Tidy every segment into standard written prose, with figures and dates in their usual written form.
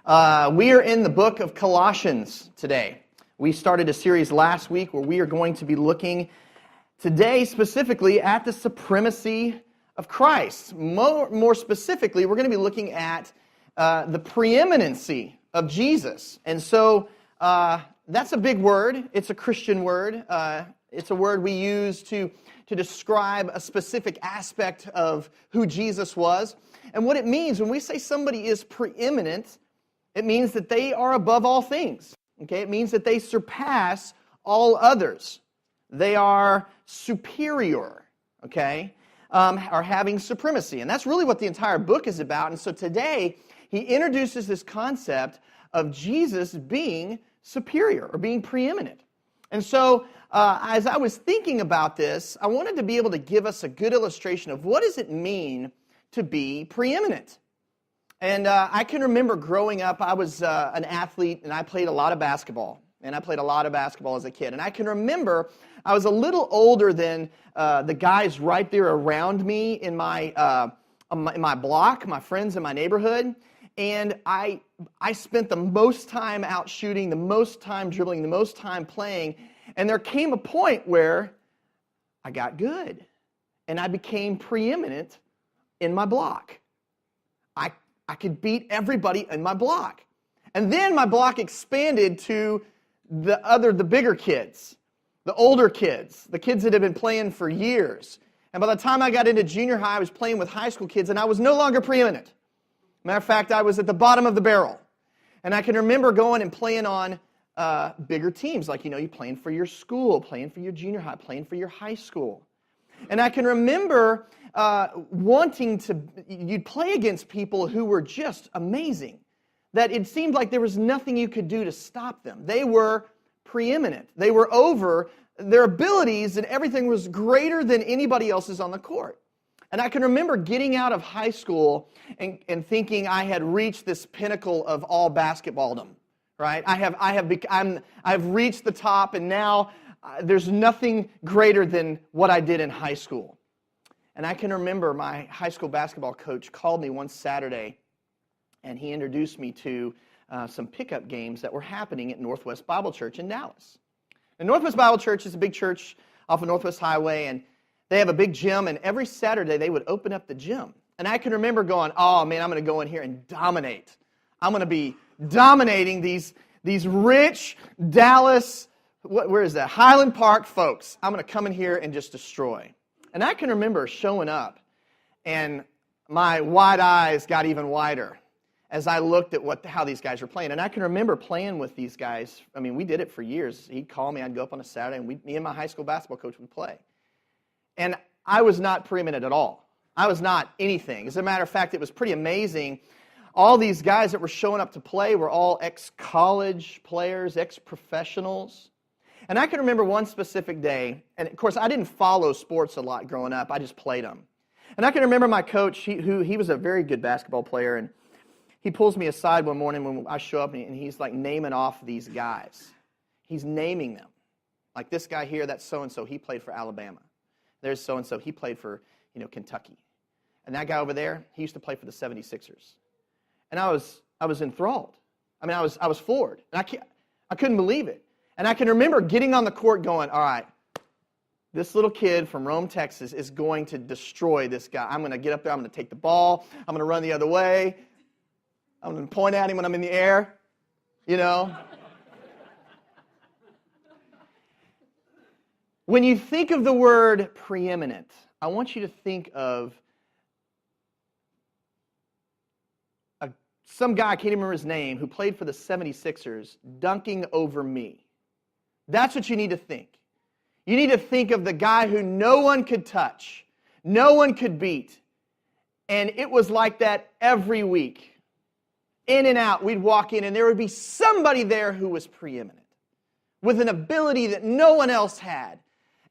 We are in the book of Colossians today. We started a series last week where we are going to be looking today specifically at the supremacy of Christ. More specifically, we're going to be looking at the preeminency of Jesus. And so that's a big word. It's a Christian word. It's a word we use to describe a specific aspect of who Jesus was. And what it means when we say somebody is preeminent, it means that they are above all things. Okay? It means that they surpass all others. They are superior, okay? Are having supremacy. And that's really what the entire book is about. And so today, he introduces this concept of Jesus being superior or being preeminent. And so, as I was thinking about this, I wanted to be able to give us a good illustration of what does it mean to be preeminent. And I can remember growing up, I was an athlete, and I played a lot of basketball. And I played a lot of basketball as a kid. And I can remember I was a little older than the guys right there around me in my block, my friends in my neighborhood. And I spent the most time out shooting, the most time dribbling, the most time playing. And there came a point where I got good. And I became preeminent in my block. I could beat everybody in my block. And then my block expanded to the bigger kids, the older kids, the kids that had been playing for years. And by the time I got into junior high, I was playing with high school kids, and I was no longer preeminent. Matter of fact, I was at the bottom of the barrel. And I can remember going and playing on bigger teams, like, you playing for your school, playing for your junior high, playing for your high school. And I can remember you'd play against people who were just amazing, that it seemed like there was nothing you could do to stop them. They were preeminent. They were over, their abilities and everything was greater than anybody else's on the court. And I can remember getting out of high school and thinking I had reached this pinnacle of all basketballdom, right? I've reached the top, and now there's nothing greater than what I did in high school. And I can remember my high school basketball coach called me one Saturday, and he introduced me to some pickup games that were happening at Northwest Bible Church in Dallas. And Northwest Bible Church is a big church off of Northwest Highway, and they have a big gym, and every Saturday they would open up the gym. And I can remember going, oh man, I'm going to go in here and dominate. I'm going to be dominating these rich Dallas, where is that? Highland Park folks. I'm going to come in here and just destroy. And I can remember showing up, and my wide eyes got even wider as I looked at how these guys were playing. And I can remember playing with these guys. I mean, we did it for years. He'd call me, I'd go up on a Saturday, and me and my high school basketball coach would play. And I was not preeminent at all. I was not anything. As a matter of fact, it was pretty amazing. All these guys that were showing up to play were all ex-college players, ex-professionals. And I can remember one specific day, and of course I didn't follow sports a lot growing up, I just played them. And I can remember my coach, he was a very good basketball player, and he pulls me aside one morning when I show up, and he's like naming off these guys. He's naming them. Like this guy here, that's so-and-so, he played for Alabama. There's so-and-so, he played for Kentucky. And that guy over there, he used to play for the 76ers. And I was enthralled. I mean, I was floored. And I couldn't believe it. And I can remember getting on the court going, all right, this little kid from Rome, Texas is going to destroy this guy. I'm going to get up there, I'm going to take the ball, I'm going to run the other way, I'm going to point at him when I'm in the air, When you think of the word preeminent, I want you to think of some guy, I can't even remember his name, who played for the 76ers, dunking over me. That's what you need to think. You need to think of the guy who no one could touch, no one could beat. And it was like that every week. In and out, we'd walk in, and there would be somebody there who was preeminent, with an ability that no one else had.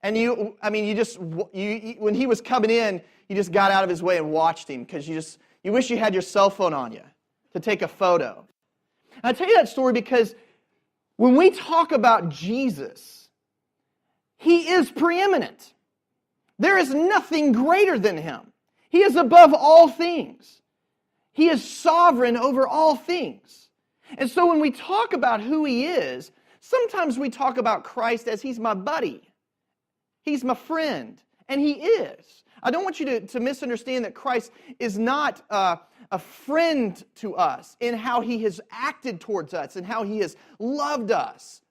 And when he was coming in, you just got out of his way and watched him, because you wish you had your cell phone on you to take a photo. And I tell you that story because when we talk about Jesus, He is preeminent. There is nothing greater than Him. He is above all things. He is sovereign over all things. And so when we talk about who He is, sometimes we talk about Christ as He's my buddy. He's my friend. And He is. I don't want you to misunderstand that Christ is not a friend to us in how He has acted towards us and how He has loved us.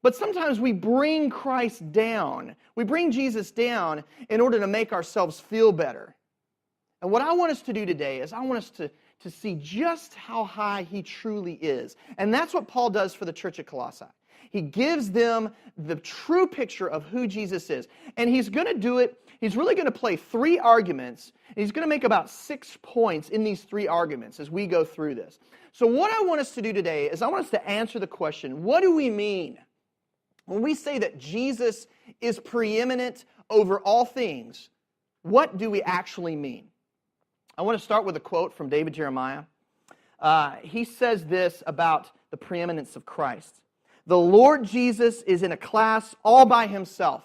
But sometimes we bring Christ down. We bring Jesus down in order to make ourselves feel better. And what I want us to do today is I want us to see just how high He truly is. And that's what Paul does for the church at Colossae. He gives them the true picture of who Jesus is. And he's going to do it, he's really going to play 3 arguments. And he's going to make about 6 points in these 3 arguments as we go through this. So what I want us to do today is I want us to answer the question, what do we mean when we say that Jesus is preeminent over all things? What do we actually mean? I want to start with a quote from David Jeremiah. He says this about the preeminence of Christ. The Lord Jesus is in a class all by Himself.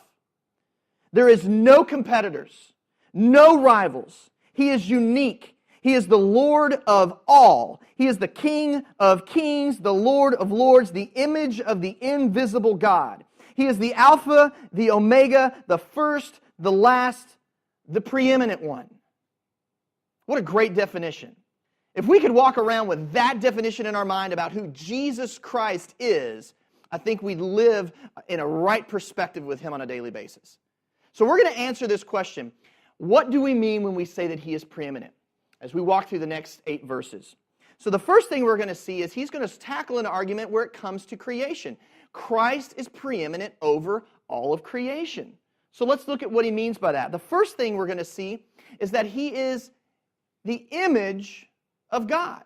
There is no competitors, no rivals. He is unique. He is the Lord of all. He is the King of kings, the Lord of lords, the image of the invisible God. He is the Alpha, the Omega, the first, the last, the preeminent one. What a great definition. If we could walk around with that definition in our mind about who Jesus Christ is, I think we'd live in a right perspective with Him on a daily basis. So we're going to answer this question. What do we mean when we say that He is preeminent? As we walk through the next 8 verses. So the first thing we're going to see is He's going to tackle an argument where it comes to creation. Christ is preeminent over all of creation. So let's look at what He means by that. The first thing we're going to see is that He is the image of God.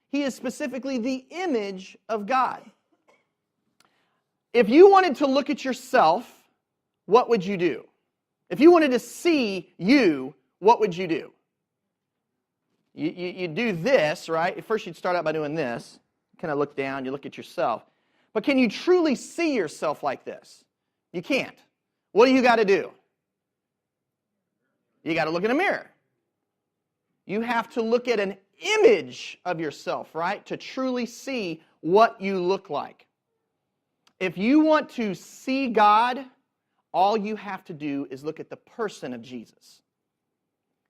He is specifically the image of God. If you wanted to look at yourself, what would you do? If you wanted to see you, what would you do? You do this, right? First you'd start out by doing this. Kind of look down, you look at yourself. But can you truly see yourself like this? You can't. What do you got to do? You got to look in a mirror. You have to look at an image of yourself, right? To truly see what you look like. If you want to see God, all you have to do is look at the person of Jesus.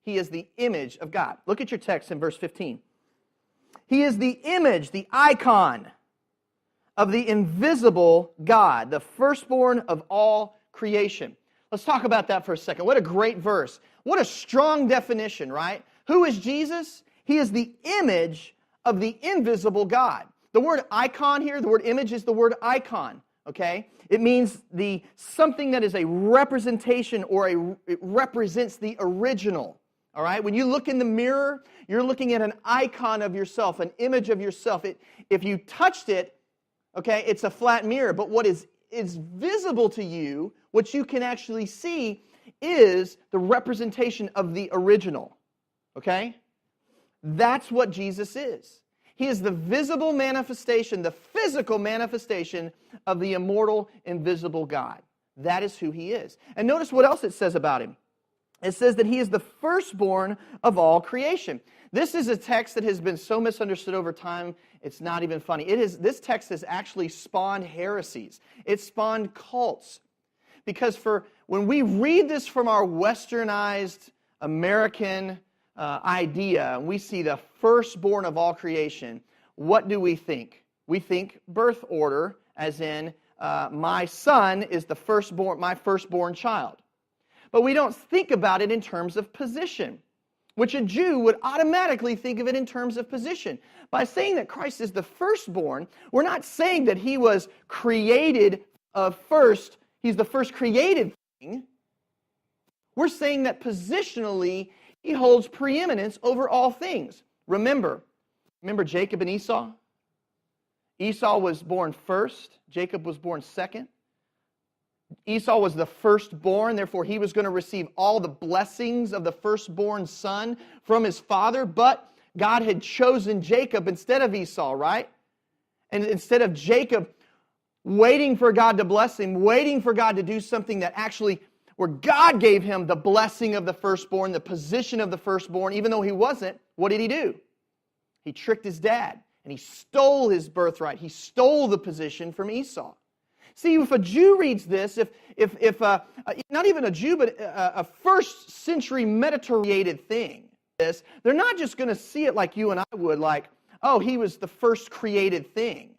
He is the image of God. Look at your text in verse 15. He is the image, the icon of the invisible God, the firstborn of all creation. Let's talk about that for a second. What a great verse. What a strong definition, right? Who is Jesus? He is the image of the invisible God. The word icon here, the word image is the word icon, okay? It means something that is a representation or it represents the original, all right? When you look in the mirror, you're looking at an icon of yourself, an image of yourself. If you touched it, okay, it's a flat mirror, but what is visible to you, what you can actually see, is the representation of the original, okay? That's what Jesus is. He is the visible manifestation, the physical manifestation of the immortal, invisible God. That is who He is. And notice what else it says about Him. It says that He is the firstborn of all creation. This is a text that has been so misunderstood over time, it's not even funny. This text has actually spawned heresies. It spawned cults. Because when we read this from our westernized American idea, and we see the firstborn of all creation, what do we think? We think birth order, as in my son is my firstborn child. But we don't think about it in terms of position, which a Jew would automatically think of it in terms of position. By saying that Christ is the firstborn, we're not saying that He was created first, He's the first created thing. We're saying that positionally, He holds preeminence over all things. Remember Jacob and Esau? Esau was born first. Jacob was born second. Esau was the firstborn, therefore he was going to receive all the blessings of the firstborn son from his father, but God had chosen Jacob instead of Esau, right? And instead of Jacob waiting for God to bless him, waiting for God to do something that actually, where God gave him the blessing of the firstborn, the position of the firstborn, even though he wasn't, what did he do? He tricked his dad, And he stole his birthright. He stole the position from Esau. See, if a Jew reads this, if not even a Jew, but a first century Mediterranean thing, they're not just going to see it like you and I would, like, oh, he was the first created thing.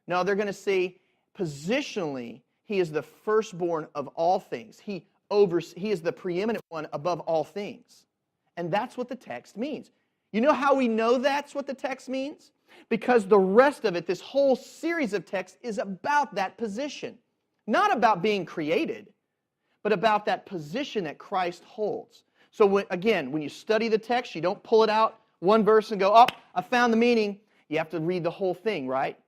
No, they're going to see, positionally, he is the firstborn of all things. He is the preeminent one above all things. And that's what the text means. You know how we know that's what the text means? Because the rest of it, this whole series of texts, is about that position. Not about being created, but about that position that Christ holds. So when you study the text, you don't pull it out one verse and go, oh, I found the meaning. You have to read the whole thing, right?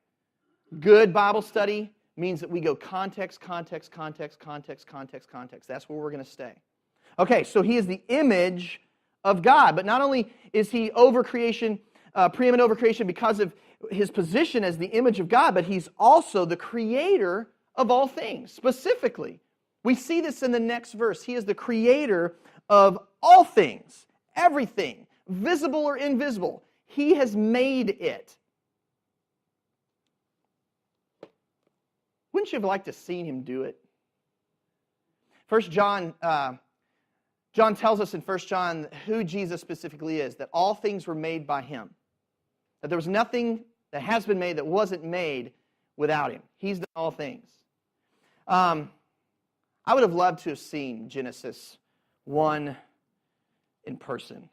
Good Bible study means that we go context, context, context, context, context, context. That's where we're going to stay. Okay, so he is the image of God. But not only is he over creation, preeminent over creation because of his position as the image of God, but he's also the creator of all things. Specifically, we see this in the next verse. He is the creator of all things, everything, visible or invisible. He has made it. Wouldn't you have liked to have seen him do it? John tells us in 1 John who Jesus specifically is, that all things were made by him. That there was nothing that has been made that wasn't made without him. He's done all things. I would have loved to have seen Genesis 1 in person.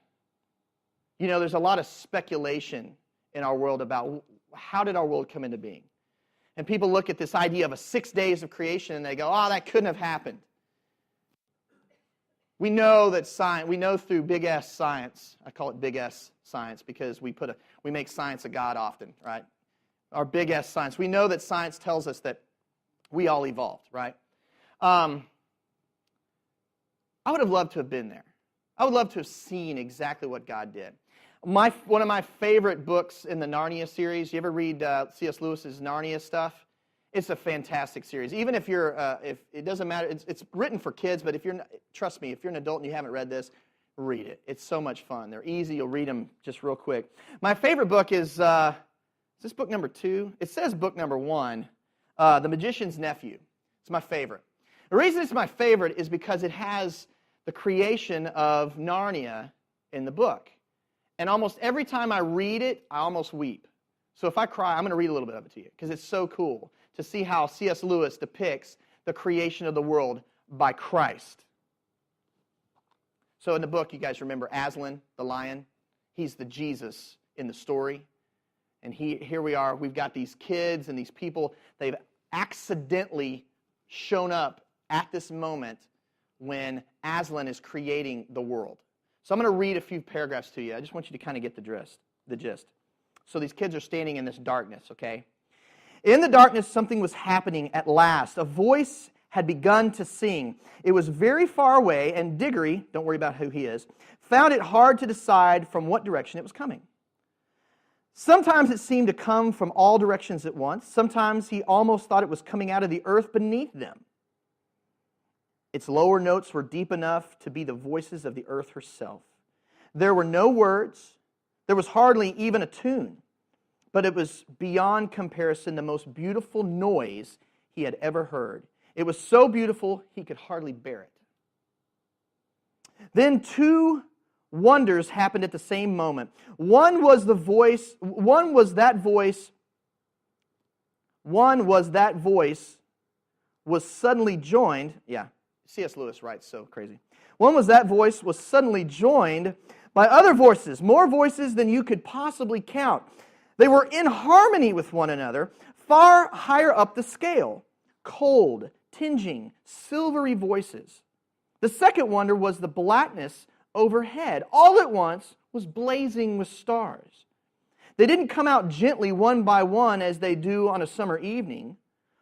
You know, there's a lot of speculation in our world about how did our world come into being. And people look at this idea of 6 days of creation and they go, oh, that couldn't have happened. We know that science, we know through big S science, I call it big S science because we make science a god often, right? Our big S science. We know that science tells us that we all evolved, right? I would have loved to have been there. I would love to have seen exactly what God did. One of my favorite books in the Narnia series, you ever read C.S. Lewis's Narnia stuff? It's a fantastic series. Even if you're, if it doesn't matter, it's written for kids, but trust me, if you're an adult and you haven't read this, read it. It's so much fun. They're easy. You'll read them just real quick. My favorite book is this book number 2? It says book number 1, The Magician's Nephew. It's my favorite. The reason it's my favorite is because it has the creation of Narnia in the book. And almost every time I read it, I almost weep. So if I cry, I'm going to read a little bit of it to you because it's so cool to see how C.S. Lewis depicts the creation of the world by Christ. So in the book, you guys remember Aslan, the lion? He's the Jesus in the story. And here we are, we've got these kids and these people, they've accidentally shown up at this moment when Aslan is creating the world. So I'm going to read a few paragraphs to you. I just want you to kind of get the gist. So these kids are standing in this darkness, okay? In the darkness, something was happening at last. A voice had begun to sing. It was very far away, and Diggory, don't worry about who he is, found it hard to decide from what direction it was coming. Sometimes it seemed to come from all directions at once. Sometimes he almost thought it was coming out of the earth beneath them. Its lower notes were deep enough to be the voices of the earth herself. There were no words. There was hardly even a tune. But it was beyond comparison the most beautiful noise he had ever heard. It was so beautiful he could hardly bear it. Then 2 wonders happened at the same moment. One was that voice was suddenly joined. Yeah, C.S. Lewis writes so crazy. One was that voice was suddenly joined by other voices, more voices than you could possibly count. They were in harmony with one another, far higher up the scale. Cold, tinging, silvery voices. The second wonder was the blackness overhead. All at once was blazing with stars. They didn't come out gently one by one as they do on a summer evening.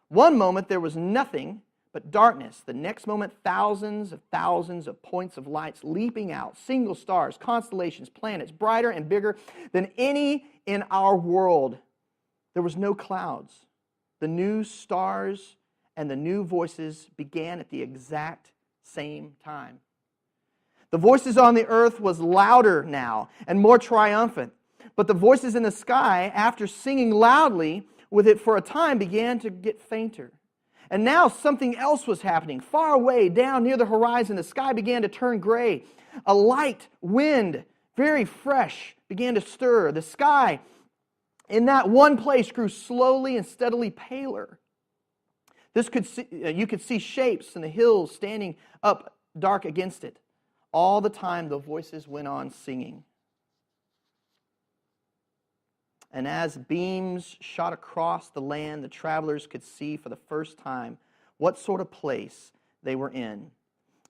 One moment there was nothing but darkness. The next moment, thousands of points of lights leaping out, single stars, constellations, planets, brighter and bigger than any in our world. There was no clouds. The new stars and the new voices began at the exact same time. The voices on the earth was louder now and more triumphant, But the voices in the sky, after singing loudly with it for a time, began to get fainter. And now something else was happening. Far away, down near the horizon, the sky began to turn gray. A light wind, very fresh, began to stir. The sky in that one place grew slowly and steadily paler. You could see shapes in the hills standing up dark against it. All the time the voices went on singing. And as beams shot across the land, the travelers could see for the first time what sort of place they were in.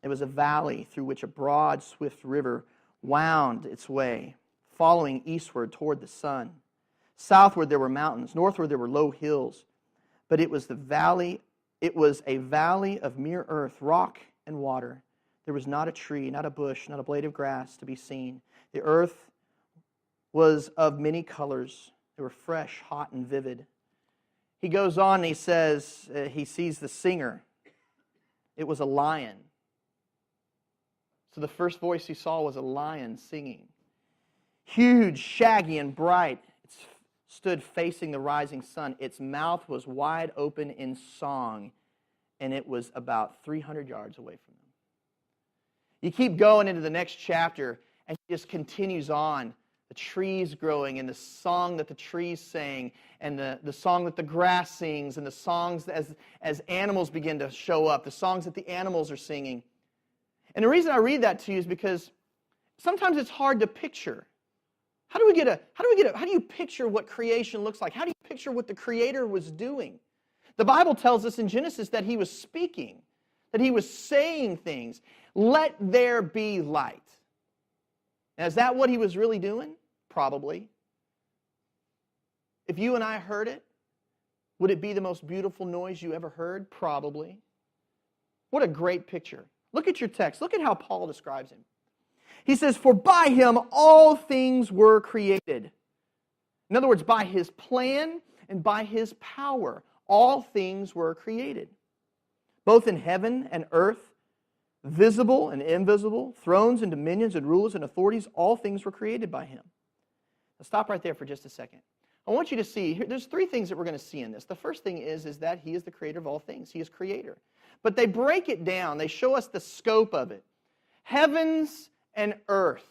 It was a valley through which a broad, swift river wound its way, following eastward toward the sun. Southward there were mountains, northward there were low hills, but it was a valley of mere earth, rock and water. There was not a tree, not a bush, not a blade of grass to be seen. The earth was of many colors. They were fresh, hot, and vivid. He goes on and he says he sees the singer. It was a lion. So the first voice he saw was a lion singing. Huge, shaggy, and bright. It stood facing the rising sun. Its mouth was wide open in song, and it was about 300 yards away from them. You keep going into the next chapter, and he just continues on. The trees growing, and the song that the trees sang, and the song that the grass sings, and the songs as animals begin to show up, the songs that the animals are singing. And the reason I read that to you is because sometimes it's hard to picture. How do you picture what creation looks like? How do you picture what the Creator was doing? The Bible tells us in Genesis that He was speaking, that He was saying things. Let there be light. Now, is that what He was really doing? Probably. If you and I heard it, would it be the most beautiful noise you ever heard? Probably. What a great picture. Look at your text. Look at how Paul describes Him. He says, "For by Him all things were created." In other words, by His plan and by His power, all things were created. Both in heaven and earth, visible and invisible, thrones and dominions and rulers and authorities, all things were created by Him. Now stop right there for just a second. I want you to see, there's three things that we're going to see in this. The first thing is that He is the creator of all things. He is creator. But they break it down. They show us the scope of it. Heavens and earth.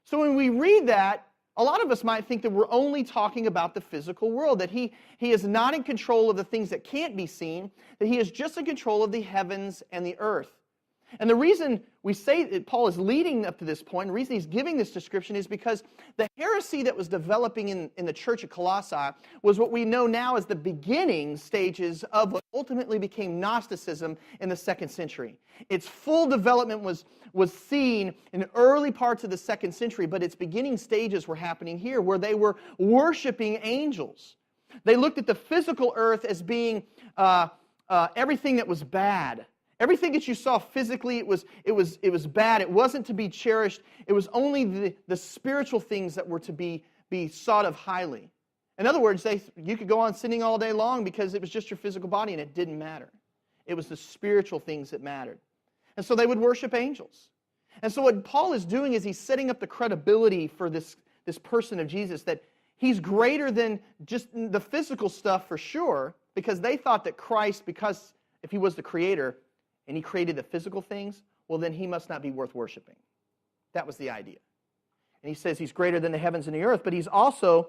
So when we read that, a lot of us might think that we're only talking about the physical world, that He is not in control of the things that can't be seen, that He is just in control of the heavens and the earth. And the reason we say that Paul is leading up to this point, the reason he's giving this description is because the heresy that was developing in the church at Colossae was what we know now as the beginning stages of what ultimately became Gnosticism in the 2nd century. Its full development was seen in early parts of the 2nd century, but its beginning stages were happening here, where they were worshiping angels. They looked at the physical earth as being everything that was bad. Everything that you saw physically, it was bad. It wasn't to be cherished. It was only the spiritual things that were to be sought of highly. In other words, you could go on sinning all day long because it was just your physical body and it didn't matter. It was the spiritual things that mattered. And so they would worship angels. And so what Paul is doing is he's setting up the credibility for this person of Jesus, that He's greater than just the physical stuff for sure, because they thought that Christ, because if He was the creator, and He created the physical things, well, then He must not be worth worshiping. That was the idea. And he says He's greater than the heavens and the earth, but He's also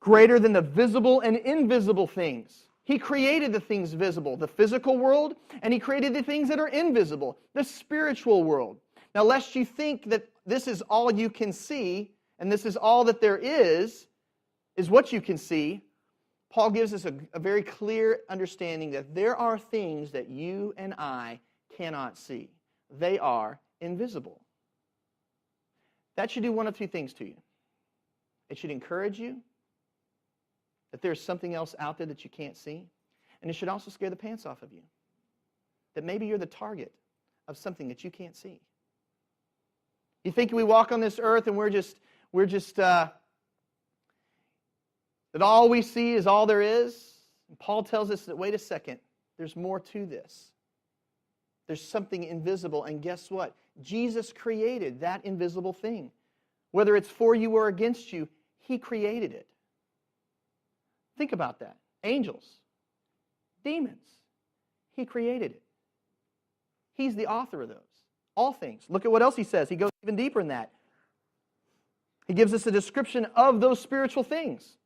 greater than the visible and invisible things. He created the things visible, the physical world, and He created the things that are invisible, the spiritual world. Now, lest you think that this is all you can see, and this is all that there is what you can see, Paul gives us a very clear understanding that there are things that you and I cannot see. They are invisible. That should do one of two things to you. It should encourage you that there's something else out there that you can't see, and it should also scare the pants off of you, that maybe you're the target of something that you can't see. You think we walk on this earth and we're just that all we see is all there is? And Paul tells us that, wait a second, there's more to this. There's something invisible, and guess what? Jesus created that invisible thing. Whether it's for you or against you, He created it. Think about that. Angels, demons, He created it. He's the author of those. All things. Look at what else He says. He goes even deeper in that. He gives us a description of those spiritual things.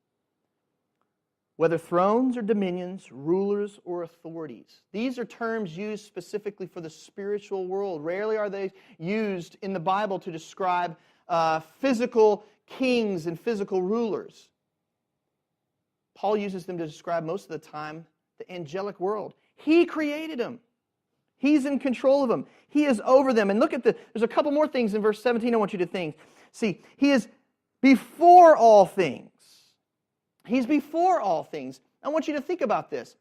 Whether thrones or dominions, rulers or authorities. These are terms used specifically for the spiritual world. Rarely are they used in the Bible to describe physical kings and physical rulers. Paul uses them to describe most of the time the angelic world. He created them. He's in control of them. He is over them. And look at there's a couple more things in verse 17 I want you to think. See, He is before all things. He's before all things. I want you to think about this.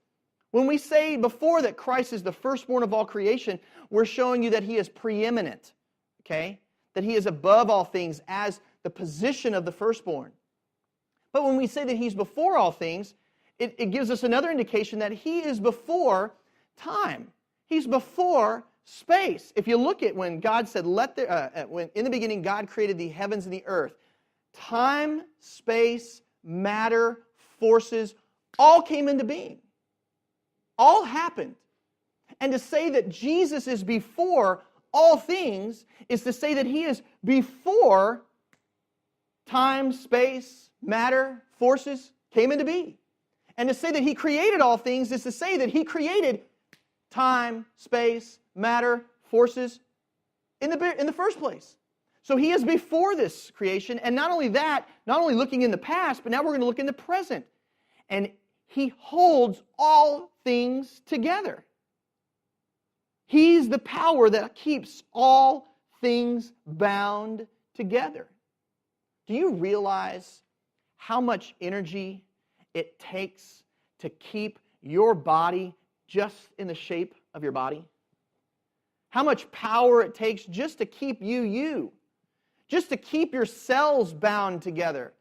When we say before that Christ is the firstborn of all creation, we're showing you that He is preeminent, okay? That He is above all things as the position of the firstborn. But when we say that He's before all things, it gives us another indication that He is before time. He's before space. If you look at when God said, when in the beginning God created the heavens and the earth, time, space, matter, forces, all came into being. All happened. And to say that Jesus is before all things is to say that He is before time, space, matter, forces came into being. And to say that He created all things is to say that He created time, space, matter, forces in the first place. So He is before this creation, and not only that, not only looking in the past, but now we're going to look in the present. And He holds all things together. He's the power that keeps all things bound together. Do you realize how much energy it takes to keep your body just in the shape of your body? How much power it takes just to keep you. Just to keep your cells bound together.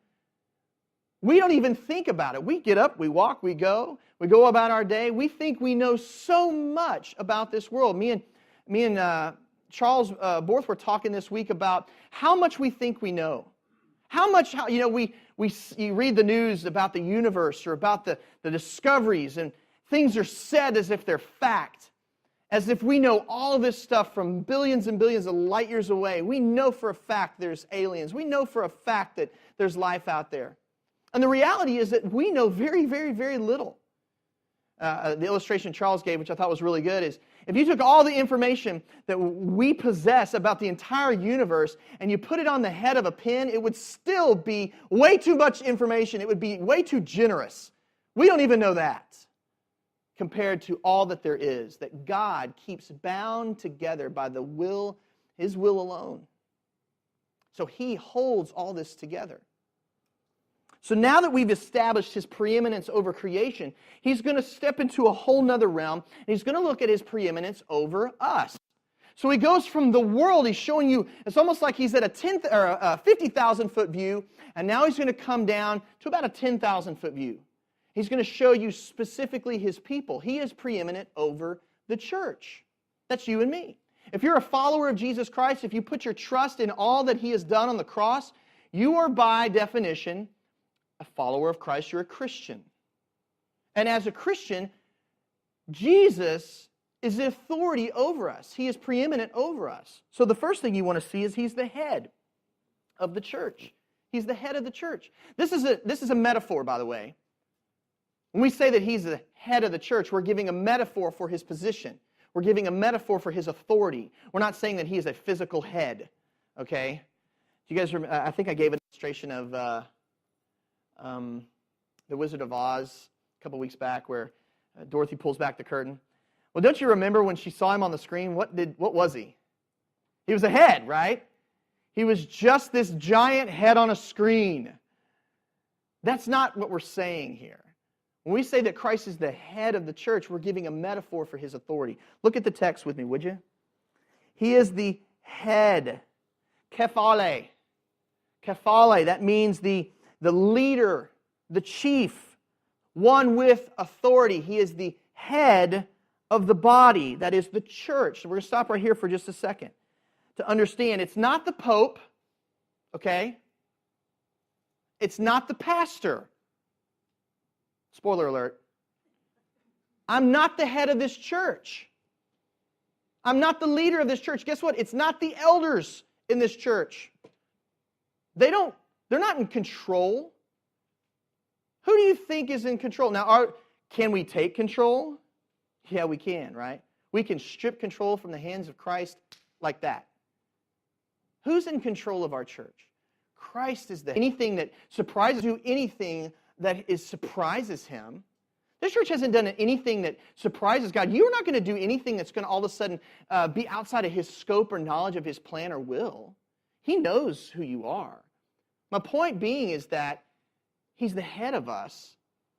We don't even think about it. We get up, we walk, we go about our day. We think we know so much about this world. Me and Charles Borth were talking this week about how much we think we know. You read the news about the universe or about the discoveries, and things are said as if they're fact. As if we know all of this stuff from billions and billions of light years away. We know for a fact there's aliens. We know for a fact that there's life out there. And the reality is that we know very, very, very little. The illustration Charles gave, which I thought was really good, is if you took all the information that we possess about the entire universe and you put it on the head of a pin, it would still be way too much information. It would be way too generous. We don't even know that, compared to all that there is, that God keeps bound together by His will alone. So He holds all this together. So now that we've established His preeminence over creation, He's going to step into a whole nother realm, and He's going to look at His preeminence over us. So He goes from the world, He's showing you, it's almost like He's at a 50,000-foot view, and now He's going to come down to about a 10,000-foot view. He's going to show you specifically His people. He is preeminent over the church. That's you and me. If you're a follower of Jesus Christ, if you put your trust in all that He has done on the cross, you are by definition a follower of Christ. You're a Christian. And as a Christian, Jesus is the authority over us. He is preeminent over us. So the first thing you want to see is He's the head of the church. He's the head of the church. This is a metaphor, by the way. When we say that He's the head of the church, we're giving a metaphor for His position. We're giving a metaphor for His authority. We're not saying that He is a physical head, okay? Do you guys remember? I think I gave an illustration of The Wizard of Oz a couple weeks back where Dorothy pulls back the curtain. Well, don't you remember when she saw him on the screen? What was he? He was a head, right? He was just this giant head on a screen. That's not what we're saying here. When we say that Christ is the head of the church, we're giving a metaphor for His authority. Look at the text with me, would you? He is the head. Kephale. Kephale, that means the leader, the chief, one with authority. He is the head of the body, that is the church. So we're going to stop right here for just a second to understand it's not the Pope, okay? It's not the pastor. Spoiler alert. I'm not the head of this church. I'm not the leader of this church. Guess what? It's not the elders in this church. They're not in control. Who do you think is in control? Now, can we take control? Yeah, we can, right? We can strip control from the hands of Christ like that. Who's in control of our church? Christ is anything that surprises you, anything that surprises Him. This church hasn't done anything that surprises God. You're not going to do anything that's going to all of a sudden be outside of His scope or knowledge of His plan or will. He knows who you are. My point being is that He's the head of us.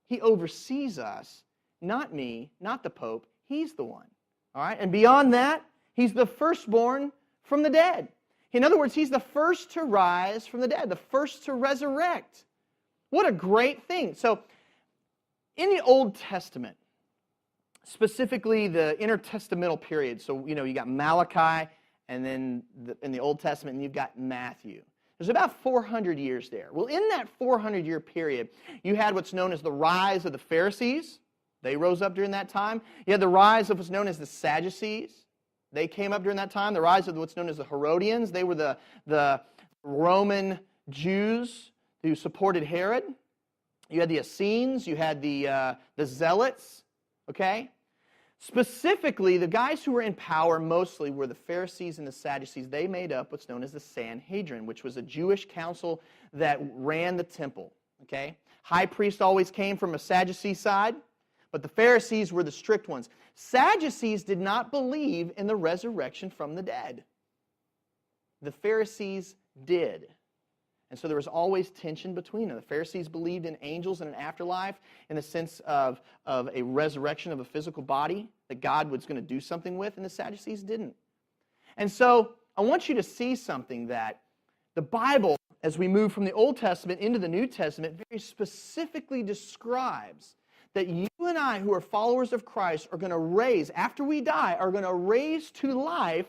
He oversees us. Not me, not the Pope. He's the one. All right? And beyond that, He's the firstborn from the dead. In other words, He's the first to rise from the dead, the first to resurrect. What a great thing. So, in the Old Testament, specifically the intertestamental period, so, you got Malachi, and then in the Old Testament, and you've got Matthew. There's about 400 years there. Well, in that 400-year period, you had what's known as the rise of the Pharisees. They rose up during that time. You had the rise of what's known as the Sadducees. They came up during that time. The rise of what's known as the Herodians. They were the Roman Jews who supported Herod. You had the Essenes. You had the Zealots. Okay? Specifically, the guys who were in power mostly were the Pharisees and the Sadducees. They made up what's known as the Sanhedrin, which was a Jewish council that ran the temple. Okay? High priest always came from a Sadducee side, but the Pharisees were the strict ones. Sadducees did not believe in the resurrection from the dead. The Pharisees did. And so there was always tension between them. The Pharisees believed in angels and an afterlife in the sense of a resurrection of a physical body that God was going to do something with, and the Sadducees didn't. And so I want you to see something that the Bible, as we move from the Old Testament into the New Testament, very specifically describes that you and I, who are followers of Christ, are going to raise, after we die, are going to raise to life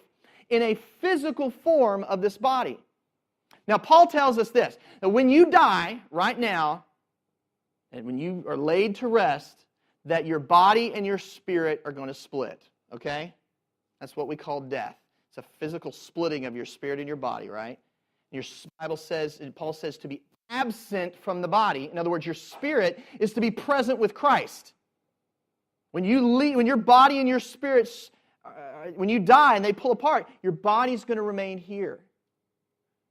in a physical form of this body. Now, Paul tells us this, that when you die right now, and when you are laid to rest, that your body and your spirit are going to split, okay? That's what we call death. It's a physical splitting of your spirit and your body, right? Your Bible says, and Paul says, to be absent from the body. In other words, your spirit is to be present with Christ. When your body and your spirits, when you die and they pull apart, your body's going to remain here.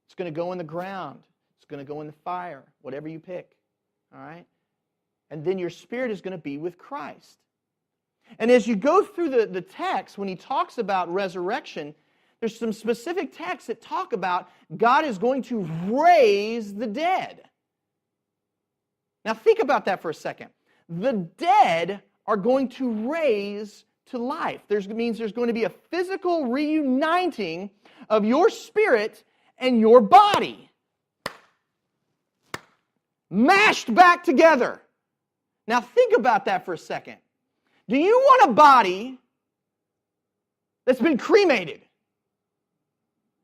It's going to go in the ground. It's going to go in the fire, whatever you pick. All right? And then your spirit is going to be with Christ. And as you go through the text, when he talks about resurrection, there's some specific texts that talk about God is going to raise the dead. Now think about that for a second. The dead are going to raise to life. Means there's going to be a physical reuniting of your spirit and your body. Mashed back together. Now think about that for a second. Do you want a body that's been cremated?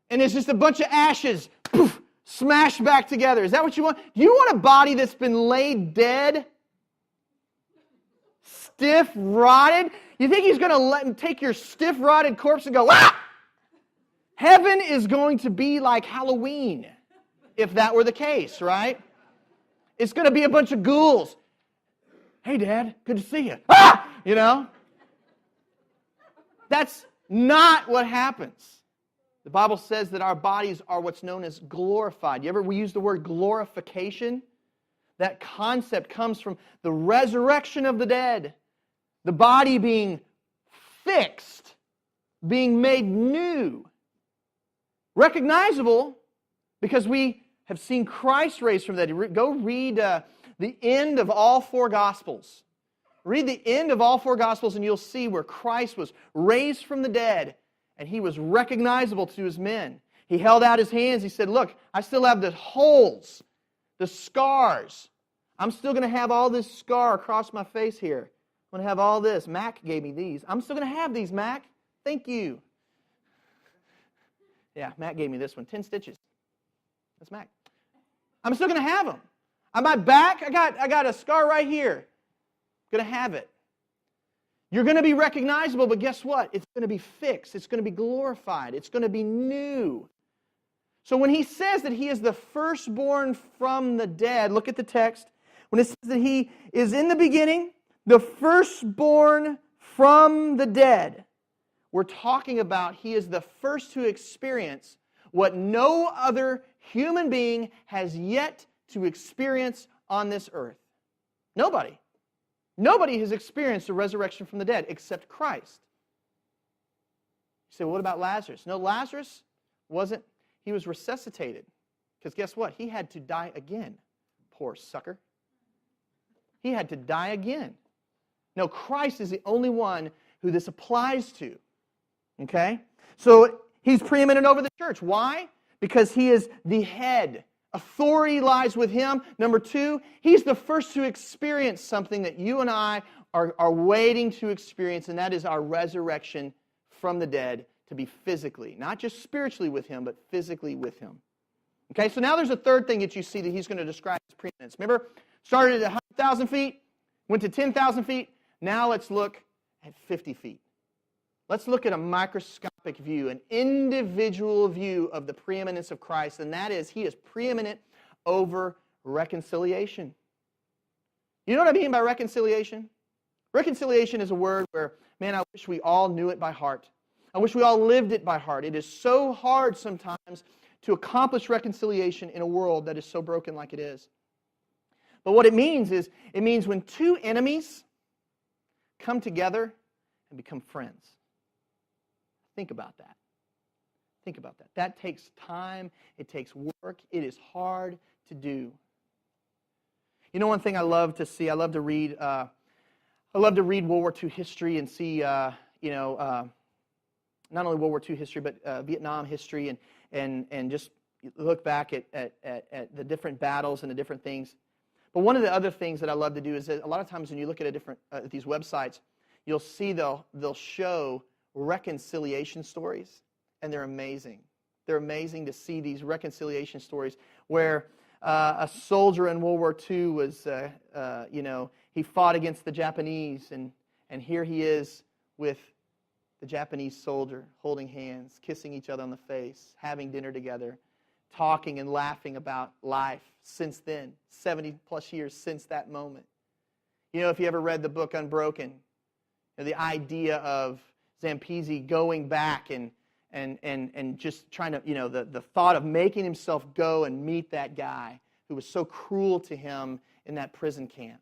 And it's just a bunch of ashes, poof, smashed back together. Is that what you want? Do you want a body that's been laid dead? Stiff, rotted? You think he's going to let him take your stiff, rotted corpse and go, ah! Heaven is going to be like Halloween, if that were the case, right? It's going to be a bunch of ghouls. Hey, Dad, good to see you. Ah! You know? That's not what happens. The Bible says that our bodies are what's known as glorified. We use the word glorification? That concept comes from the resurrection of the dead. The body being fixed, being made new. Recognizable because we have seen Christ raised from the dead. Go read the end of all four Gospels. Read the end of all four Gospels and you'll see where Christ was raised from the dead. And he was recognizable to his men. He held out his hands. He said, look, I still have the holes, the scars. I'm still going to have all this scar across my face here. I'm going to have all this. Mac gave me these. I'm still going to have these, Mac. Thank you. Yeah, Mac gave me this one. 10 stitches. That's Mac. I'm still going to have them. On my back, I got a scar right here. I'm going to have it. You're going to be recognizable, but guess what? It's going to be fixed. It's going to be glorified. It's going to be new. So when he says that he is the firstborn from the dead, look at the text. When it says that he is in the beginning, the firstborn from the dead, we're talking about he is the first to experience what no other human being has yet to experience on this earth. Nobody. Nobody has experienced a resurrection from the dead except Christ. You say, well, what about Lazarus? No, Lazarus wasn't. He was resuscitated. Because guess what? He had to die again. Poor sucker. He had to die again. No, Christ is the only one who this applies to. Okay? So he's preeminent over the church. Why? Because he is the head. Authority lies with him. Number two, he's the first to experience something that you and I are waiting to experience, and that is our resurrection from the dead to be physically, not just spiritually with him, but physically with him. Okay, so now there's a third thing that you see that he's going to describe as preeminence. Remember, started at 100,000 feet, went to 10,000 feet. Now let's look at 50 feet. Let's look at a microscopic view, an individual view of the preeminence of Christ, and that is he is preeminent over reconciliation. You know what I mean by reconciliation? Reconciliation is a word where, man, I wish we all knew it by heart. I wish we all lived it by heart. It is so hard sometimes to accomplish reconciliation in a world that is so broken like it is. But what it means is, it means when two enemies come together and become friends. Think about that. Think about that. That takes time. It takes work. It is hard to do. You know, one thing I love to see, I love to read World War II history and see, not only World War II history, but Vietnam history and just look back at the different battles and the different things. But one of the other things that I love to do is that a lot of times when you look at these websites, you'll see they'll show reconciliation stories, and they're amazing. They're amazing to see these reconciliation stories where a soldier in World War II was, he fought against the Japanese, and here he is with the Japanese soldier holding hands, kissing each other on the face, having dinner together, talking and laughing about life since then, 70 plus years since that moment. You know, if you ever read the book Unbroken, the idea of Zampese going back and just trying to, the thought of making himself go and meet that guy who was so cruel to him in that prison camp.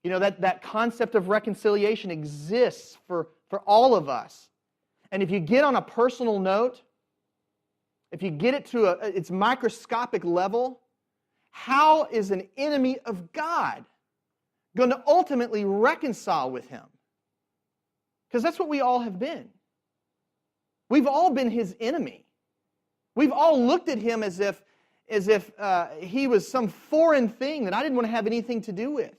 You know, that concept of reconciliation exists for all of us. And if you get on a personal note, if you get it to its microscopic level, how is an enemy of God going to ultimately reconcile with him? Because that's what we all have been. We've all been his enemy. We've all looked at him as if he was some foreign thing that I didn't want to have anything to do with.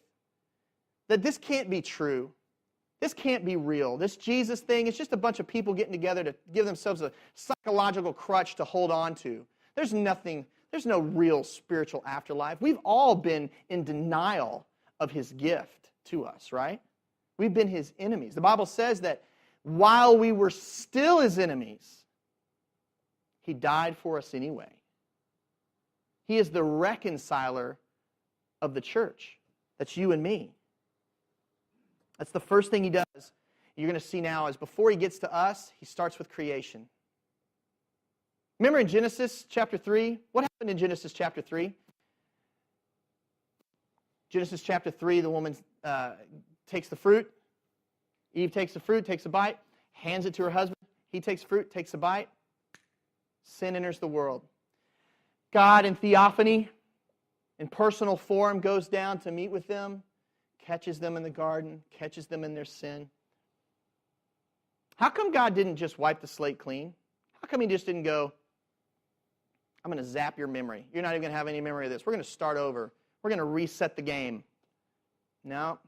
That this can't be true. This can't be real. This Jesus thing, it's just a bunch of people getting together to give themselves a psychological crutch to hold on to. There's no real spiritual afterlife. We've all been in denial of his gift to us, right? We've been his enemies. The Bible says that while we were still his enemies, he died for us anyway. He is the reconciler of the church. That's you and me. That's the first thing he does. You're going to see now is before he gets to us, he starts with creation. Remember in Genesis chapter 3? What happened in Genesis chapter 3? Genesis chapter 3, the woman takes the fruit. Eve takes the fruit, takes a bite, hands it to her husband. He takes fruit, takes a bite. Sin enters the world. God in theophany, in personal form, goes down to meet with them, catches them in the garden, catches them in their sin. How come God didn't just wipe the slate clean? How come he just didn't go, I'm going to zap your memory. You're not even going to have any memory of this. We're going to start over. We're going to reset the game. No.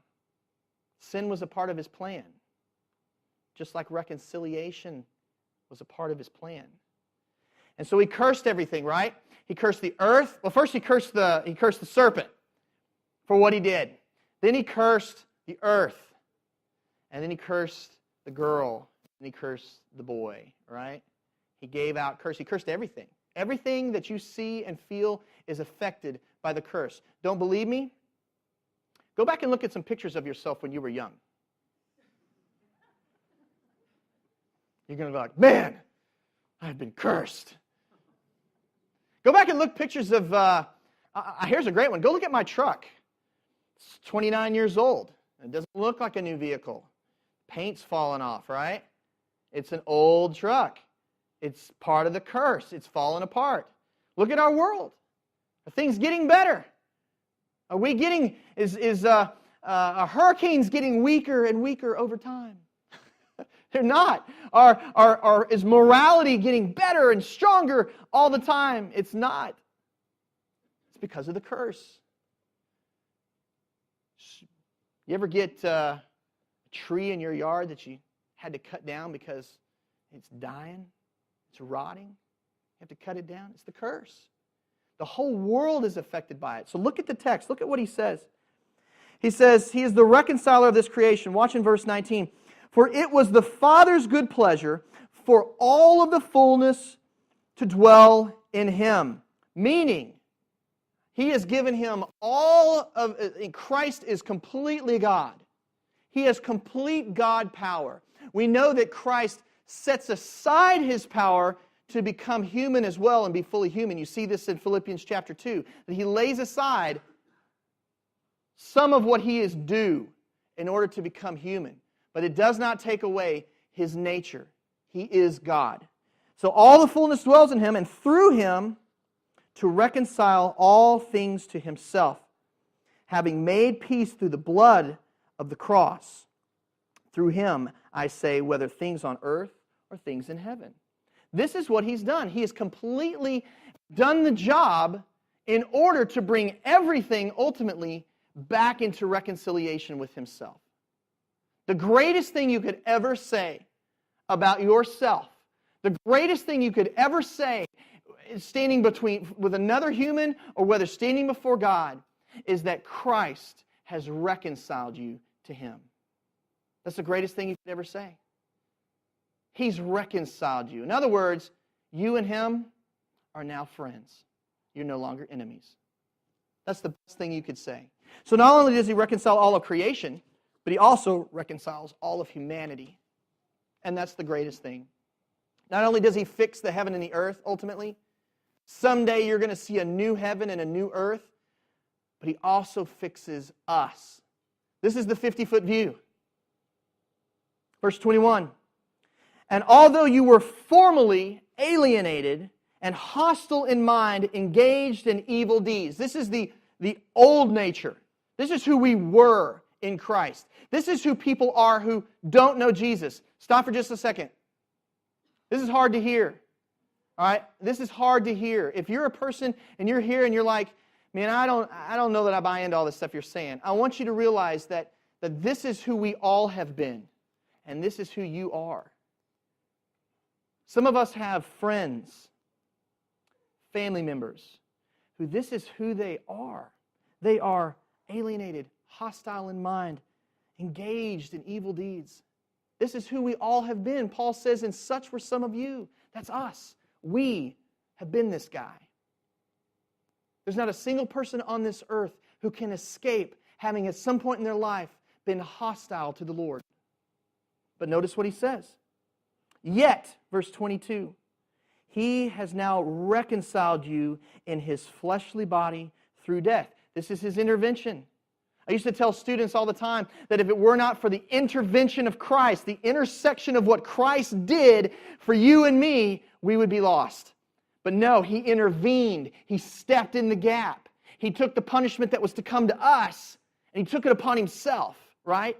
Sin was a part of his plan. Just like reconciliation was a part of his plan. And so he cursed everything, right? He cursed the earth. Well, first he cursed the serpent. for what he did. Then he cursed the earth. And then he cursed the girl. And he cursed the boy, right? He gave out curse. He cursed everything. Everything that you see and feel is affected by the curse. Don't believe me? Go back and look at some pictures of yourself when you were young. You're going to be like, man, I've been cursed. Go back and look pictures of, here's a great one. Go look at my truck. It's 29 years old. It doesn't look like a new vehicle. Paint's falling off, right? It's an old truck. It's part of the curse. It's falling apart. Look at our world. Are things getting better? Are we getting, is hurricanes getting weaker and weaker over time? They're not. Is morality getting better and stronger all the time? It's not. It's because of the curse. You ever get a tree in your yard that you had to cut down because it's dying? It's rotting? You have to cut it down? It's the curse. The whole world is affected by it. So look at the text. Look at what he says. He says, He is the reconciler of this creation. Watch in verse 19. For it was the Father's good pleasure for all of the fullness to dwell in Him. Meaning, He has given Him all of... Christ is completely God. He has complete God power. We know that Christ sets aside His power to become human as well and be fully human. You see this in Philippians chapter 2, that He lays aside some of what He is due in order to become human. But it does not take away His nature. He is God. So all the fullness dwells in Him, and through Him to reconcile all things to Himself, having made peace through the blood of the cross. Through Him, I say, whether things on earth or things in heaven. This is what He's done. He has completely done the job in order to bring everything ultimately back into reconciliation with Himself. The greatest thing you could ever say about yourself, the greatest thing you could ever say standing with another human or whether standing before God, is that Christ has reconciled you to Him. That's the greatest thing you could ever say. He's reconciled you. In other words, you and Him are now friends. You're no longer enemies. That's the best thing you could say. So not only does He reconcile all of creation, but He also reconciles all of humanity. And that's the greatest thing. Not only does He fix the heaven and the earth, ultimately, someday you're going to see a new heaven and a new earth, but He also fixes us. This is the 50-foot view. Verse 21. And although you were formerly alienated and hostile in mind, engaged in evil deeds. This is the old nature. This is who we were in Christ. This is who people are who don't know Jesus. Stop for just a second. This is hard to hear. All right? This is hard to hear. If you're a person and you're here and you're like, man, I don't know that I buy into all this stuff you're saying. I want you to realize that this is who we all have been. And this is who you are. Some of us have friends, family members, who this is who they are. They are alienated, hostile in mind, engaged in evil deeds. This is who we all have been. Paul says, and such were some of you. That's us. We have been this guy. There's not a single person on this earth who can escape having at some point in their life been hostile to the Lord. But notice what he says. Yet, verse 22, He has now reconciled you in His fleshly body through death. This is His intervention. I used to tell students all the time that if it were not for the intervention of Christ, the intersection of what Christ did for you and me, we would be lost. But no, He intervened. He stepped in the gap. He took the punishment that was to come to us, and He took it upon Himself, right?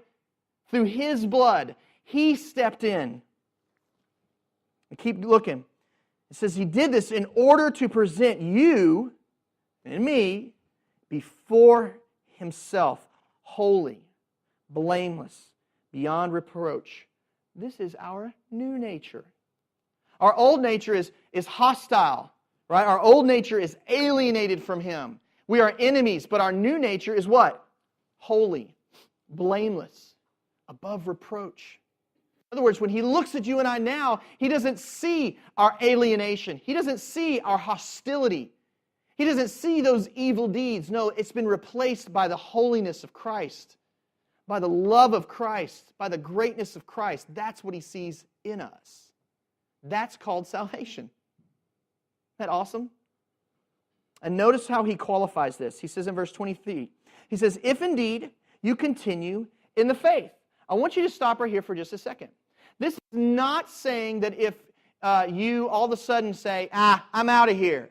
Through His blood, He stepped in. And keep looking. It says He did this in order to present you and me before Himself, holy, blameless, beyond reproach. This is our new nature. Our old nature is hostile, right? Our old nature is alienated from Him. We are enemies, but our new nature is what? Holy, blameless, above reproach. In other words, when He looks at you and I now, He doesn't see our alienation. He doesn't see our hostility. He doesn't see those evil deeds. No, it's been replaced by the holiness of Christ, by the love of Christ, by the greatness of Christ. That's what He sees in us. That's called salvation. Isn't that awesome? And notice how He qualifies this. He says in verse 23, He says, if indeed you continue in the faith. I want you to stop right here for just a second. This is not saying that if you all of a sudden say, I'm out of here.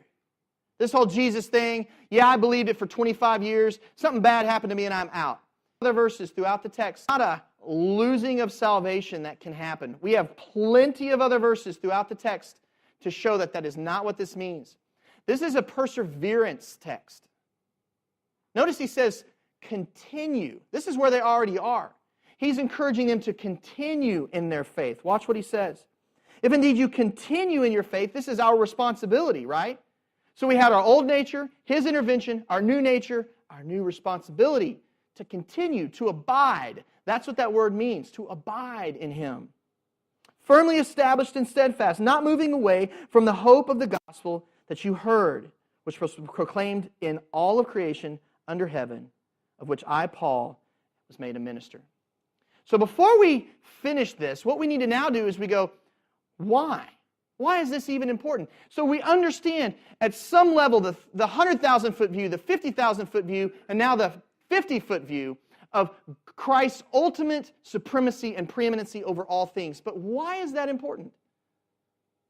This whole Jesus thing, yeah, I believed it for 25 years. Something bad happened to me and I'm out. Other verses throughout the text, not a losing of salvation that can happen. We have plenty of other verses throughout the text to show that that is not what this means. This is a perseverance text. Notice he says, continue. This is where they already are. He's encouraging them to continue in their faith. Watch what he says. If indeed you continue in your faith, this is our responsibility, right? So we had our old nature, His intervention, our new nature, our new responsibility to continue, to abide. That's what that word means, to abide in Him. Firmly established and steadfast, not moving away from the hope of the gospel that you heard, which was proclaimed in all of creation under heaven, of which I, Paul, was made a minister. So before we finish this, what we need to now do is we go, why? Why is this even important? So we understand at some level the 100,000-foot view, the 50,000-foot view, and now the 50-foot view of Christ's ultimate supremacy and preeminency over all things. But why is that important?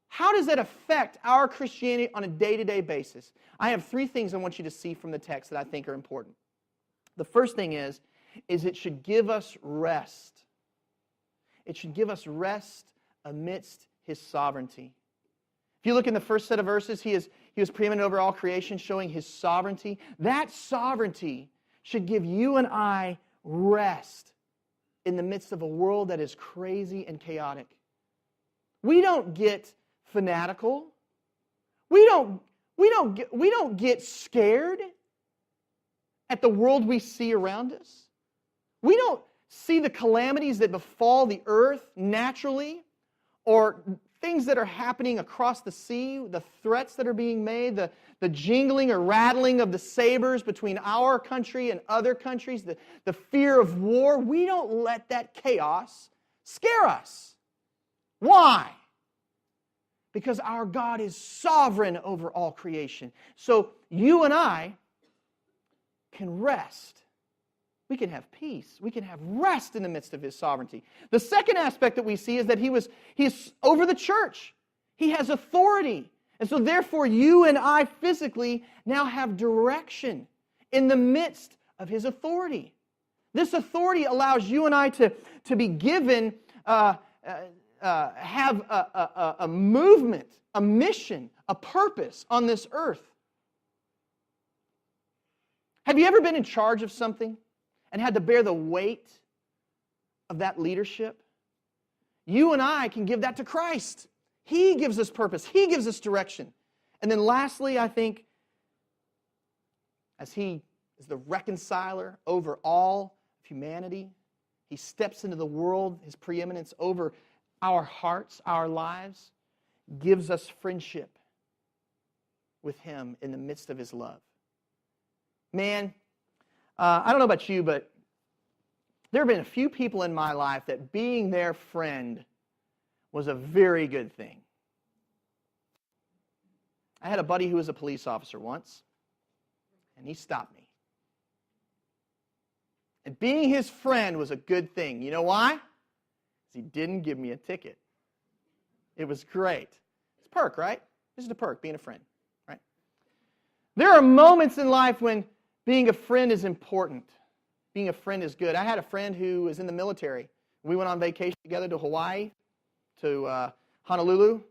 How does that affect our Christianity on a day-to-day basis? I have three things I want you to see from the text that I think are important. The first thing is it should give us rest. It should give us rest amidst His sovereignty. If you look in the first set of verses, He was preeminent over all creation, showing His sovereignty. That sovereignty should give you and I rest in the midst of a world that is crazy and chaotic. We don't get fanatical. We don't get scared at the world we see around us. We don't see the calamities that befall the earth naturally, or things that are happening across the sea, the threats that are being made, the jingling or rattling of the sabers between our country and other countries, the fear of war. We don't let that chaos scare us. Why? Because our God is sovereign over all creation. So you and I can rest. We can have peace. We can have rest in the midst of His sovereignty. The second aspect that we see is that He is over the church. He has authority. And so therefore you and I physically now have direction in the midst of His authority. This authority allows you and I to be given, have a movement, a mission, a purpose on this earth. Have you ever been in charge of something and had to bear the weight of that leadership? You and I can give that to Christ. He gives us purpose. He gives us direction. And then lastly, I think, as He is the reconciler over all of humanity, He steps into the world, His preeminence over our hearts, our lives, gives us friendship with Him in the midst of His love. Man, I don't know about you, but there have been a few people in my life that being their friend was a very good thing. I had a buddy who was a police officer once, and he stopped me. And being his friend was a good thing. You know why? Because he didn't give me a ticket. It was great. It's a perk, right? This is a perk, being a friend, right? There are moments in life when being a friend is important. Being a friend is good. I had a friend who was in the military. We went on vacation together to Hawaii, to Honolulu.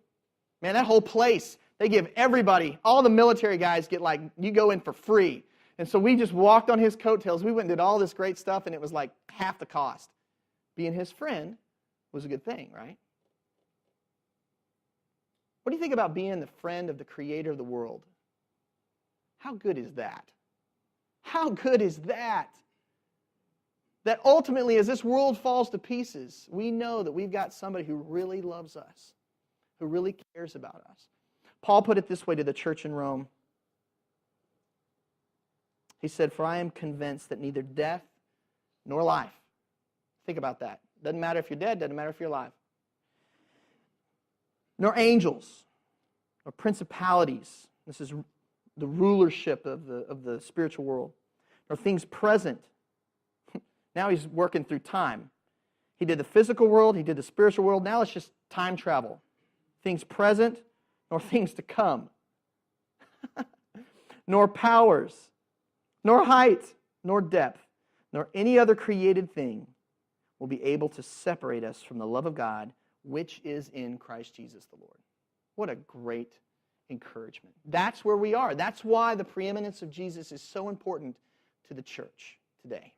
Man, that whole place, they give everybody, all the military guys get like, you go in for free. And so we just walked on his coattails. We went and did all this great stuff, and it was like half the cost. Being his friend was a good thing, right? What do you think about being the friend of the Creator of the world? How good is that? How good is that? That ultimately, as this world falls to pieces, we know that we've got somebody who really loves us, who really cares about us. Paul put it this way to the church in Rome. He said, "For I am convinced that neither death nor life," think about that. Doesn't matter if you're dead, doesn't matter if you're alive. "Nor angels, nor principalities," this is the rulership of the spiritual world, "nor things present." Now he's working through time. He did the physical world, he did the spiritual world, now it's just time travel. "Things present, nor things to come, nor powers, nor height, nor depth, nor any other created thing will be able to separate us from the love of God, which is in Christ Jesus the Lord." What a great encouragement. That's where we are. That's why the preeminence of Jesus is so important to the church today.